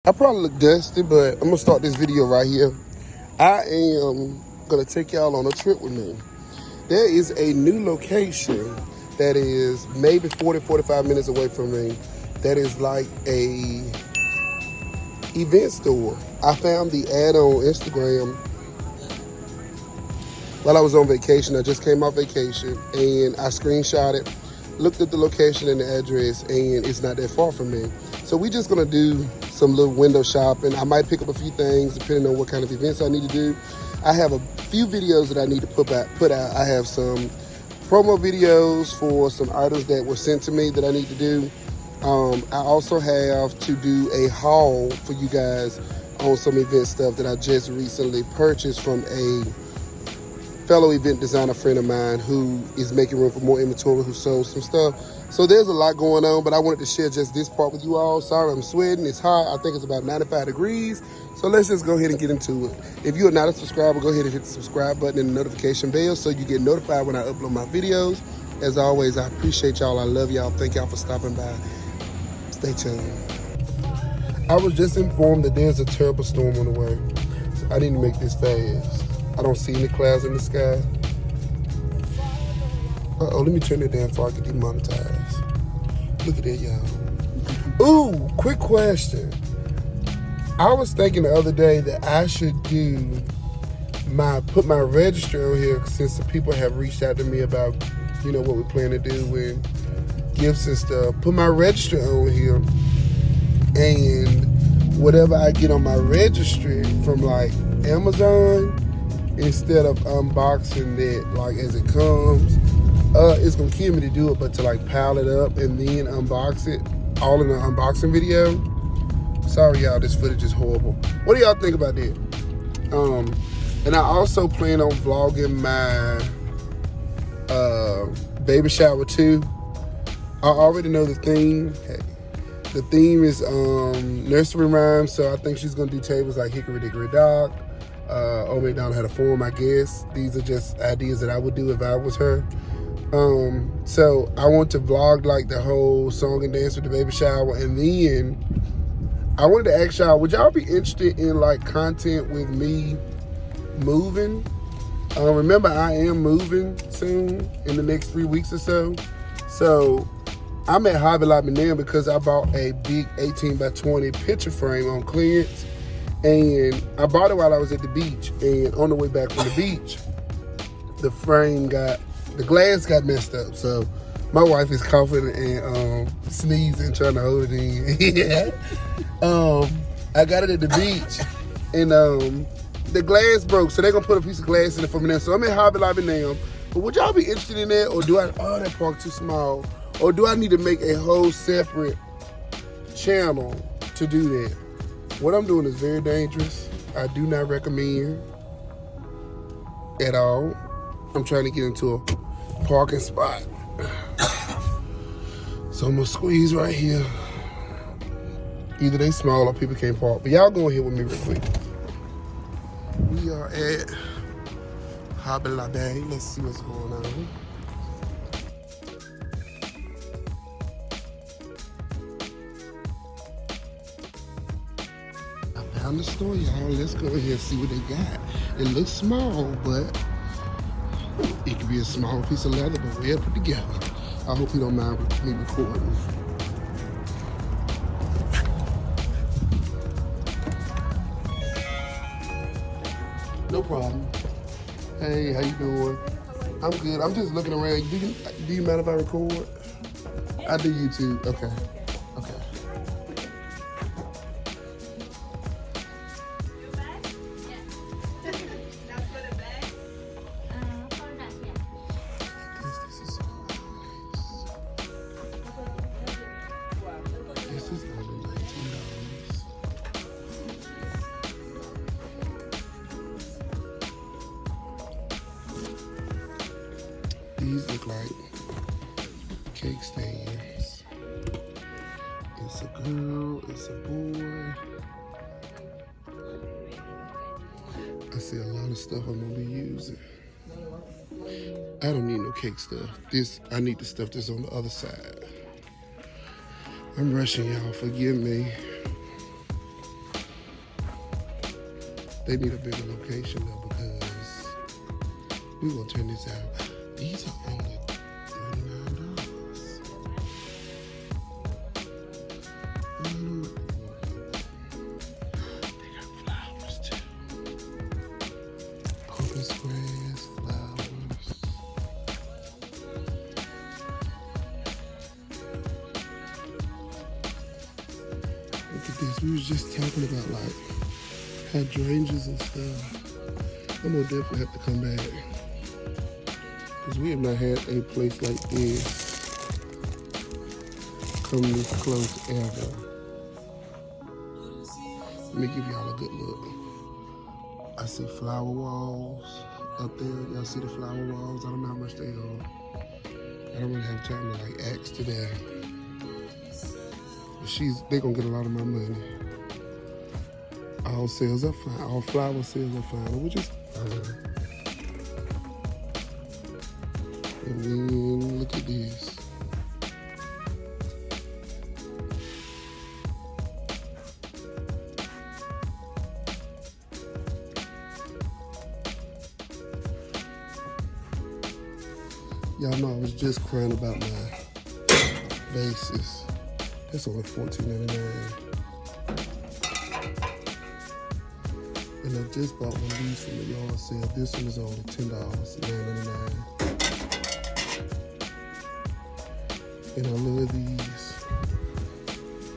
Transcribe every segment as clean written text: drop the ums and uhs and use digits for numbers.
I probably look dusty, but I'm gonna start this video right here. I am gonna take y'all on a trip with me. There is a new location that is maybe 45 minutes away from me. That is like a event store. I found the ad on Instagram while I was on vacation. I just came off vacation and I screenshot it, looked at the location and the address, and it's not that far from me. So we just gonna do some little window shopping. I might pick up a few things depending on what kind of events I need to do. I have a few videos that I need to put out. I have some promo videos for some items that were sent to me that I need to do. I also have to do a haul for you guys on some event stuff that I just recently purchased from a fellow event designer friend of mine who is making room for more inventory, who sold some stuff. So there's a lot going on, but I wanted to share just this part with you all. Sorry, I'm sweating. It's hot. I think it's about 95 degrees. So let's just go ahead and get into it. If you are not a subscriber, go ahead and hit the subscribe button and the notification bell so you get notified when I upload my videos. As always, I appreciate y'all. I love y'all. Thank y'all for stopping by. Stay tuned. I was just informed that there's a terrible storm on the way. So I need to make this fast. I don't see any clouds in the sky. Uh-oh, let me turn it down before I get demonetized. Look at that, y'all. Ooh, quick question. I was thinking the other day that I should put my registry on here since the people have reached out to me about, what we plan to do with gifts and stuff. Put my registry on here, and whatever I get on my registry from like Amazon, instead of unboxing it like as it comes, it's gonna kill me to do it, but to like pile it up and then unbox it all in an unboxing video. Sorry y'all, this footage is horrible. What do y'all think about that? And I also plan on vlogging my baby shower too. I already know the theme. The theme is nursery rhymes, so I think she's gonna do tables like Hickory Dickory Dock. Old MacDonald had a farm, I guess. These are just ideas that I would do if I was her. So I want to vlog like the whole song and dance with the baby shower, and then I wanted to ask y'all, would y'all be interested in like content with me moving? Remember, I am moving soon in the next 3 weeks or so. So I'm at Hobby Lobby now because I bought a big 18 by 20 picture frame on clearance. And I bought it while I was at the beach. And on the way back from the beach, the glass got messed up. So my wife is coughing and sneezing, trying to hold it in. I got it at the beach, and the glass broke. So they're gonna put a piece of glass in it for me now. So I'm at Hobby Lobby now. But would y'all be interested in that, or that park too small? Or do I need to make a whole separate channel to do that? What I'm doing is very dangerous. I do not recommend at all. I'm trying to get into a parking spot. So I'm gonna squeeze right here. Either they small or people can't park. But y'all go here with me real quick. We are at Hobby Lobby. Let's see what's going on. The store, y'all. Let's go ahead and see what they got. It looks small, but it could be a small piece of leather, but well put together. I hope you don't mind me recording. No problem. Hey, how you doing? I'm good. I'm just looking around. Do you mind if I record? I do YouTube. Okay. These look like cake stands. It's a girl, it's a boy. I see a lot of stuff I'm gonna be using. I don't need no cake stuff. I need the stuff that's on the other side. I'm rushing, y'all, forgive me. They need a bigger location though because we're gonna turn this out. These are only $39. They got flowers too. Purpose grass, flowers. Look at this. We was just talking about like hydrangeas and stuff. I'm gonna definitely have to come back because we have not had a place like this come this close ever. Let me give y'all a good look. I see flower walls up there. Y'all see the flower walls? I don't know how much they are. I don't really have time to like ask today. But they gonna get a lot of my money. All sales are fine. All flower sales are fine, which is fine. And then look at this. Y'all know I was just crying about my vases. That's only $14.99. And I just bought one of these from the yard sale. This one is only $10, $9.99. And I love these.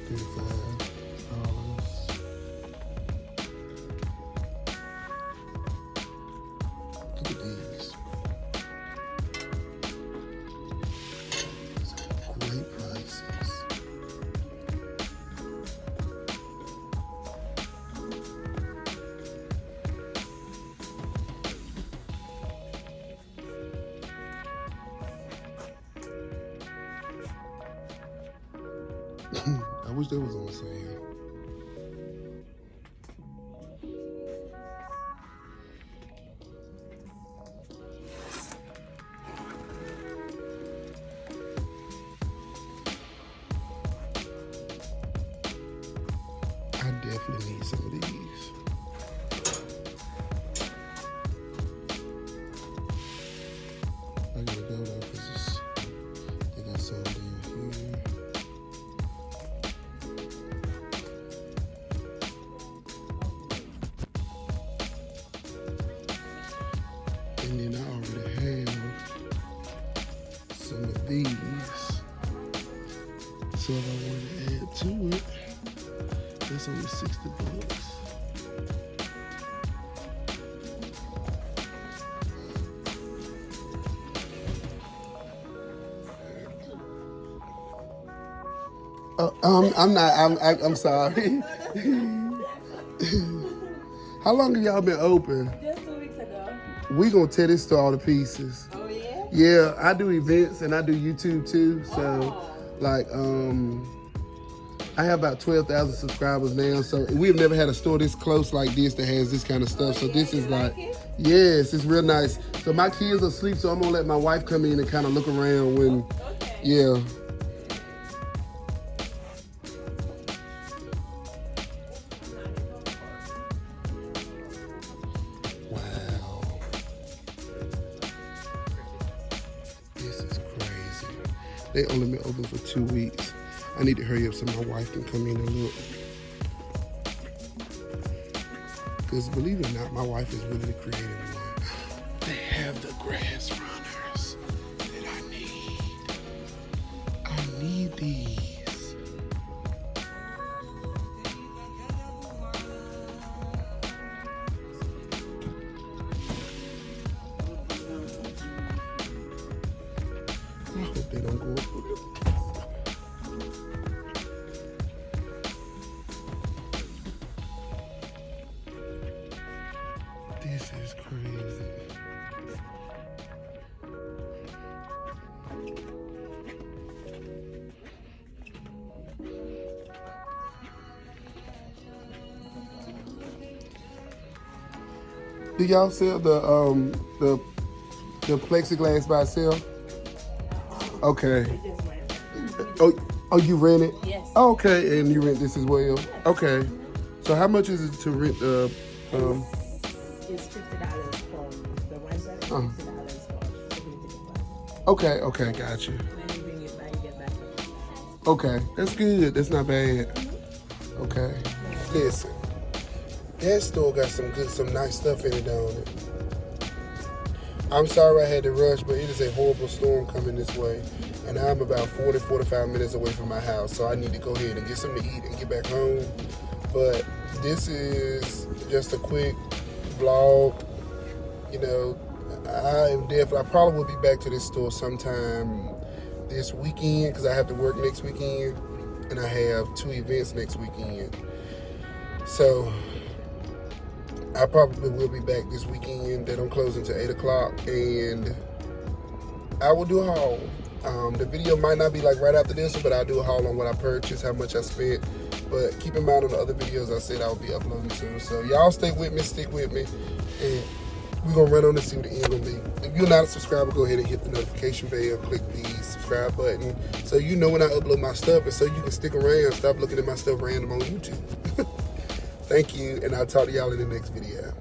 $35. Look at these. Some great prices. I wish that was on sale. I definitely need some of these. I gotta go though because they got some down here. And then I already have some of these. So if I want to add to it, that's only $60. I'm sorry. How long have y'all been open? Just 2 weeks ago. We gonna tear this to all the pieces. Oh yeah? Yeah, I do events and I do YouTube too. So like I have about 12,000 subscribers now. So we've never had a store this close like this that has this kind of stuff. So this is like yes, it's real nice. So my kids are asleep, so I'm gonna let my wife come in and kind of look around when yeah. They only been open for 2 weeks. I need to hurry up so my wife can come in and look. Because believe it or not, my wife is really the creative one. They have the grass runners that I need. I need these. I hope they don't go up with it. This is crazy. Do y'all sell the plexiglass by itself? Okay. Oh, you rent it? Yes. Okay, and you rent this as well? Okay. So how much is it to rent the is $50 for the one set, and $50 for ability deposit. Okay, got you. When you bring it back, you get back the $50. Okay, that's good. That's not bad. Okay. Listen, that store got some nice stuff in it, don't it? I'm sorry I had to rush, but it is a horrible storm coming this way. And I'm about 45 minutes away from my house, so I need to go ahead and get something to eat and get back home. But this is just a quick vlog. You know, I probably will be back to this store sometime this weekend because I have to work next weekend and I have 2 events next weekend. So I probably will be back this weekend. They don't close until 8 o'clock, and I will do a haul. The video might not be like right after this one, but I'll do a haul on what I purchased, how much I spent. But keep in mind on the other videos I said I'll be uploading soon. So y'all stay with me, stick with me, and we're gonna run on and see what the end gonna be. If you're not a subscriber, go ahead and hit the notification bell, click the subscribe button, so you know when I upload my stuff, and so you can stick around, stop looking at my stuff random on YouTube. Thank you, and I'll talk to y'all in the next video.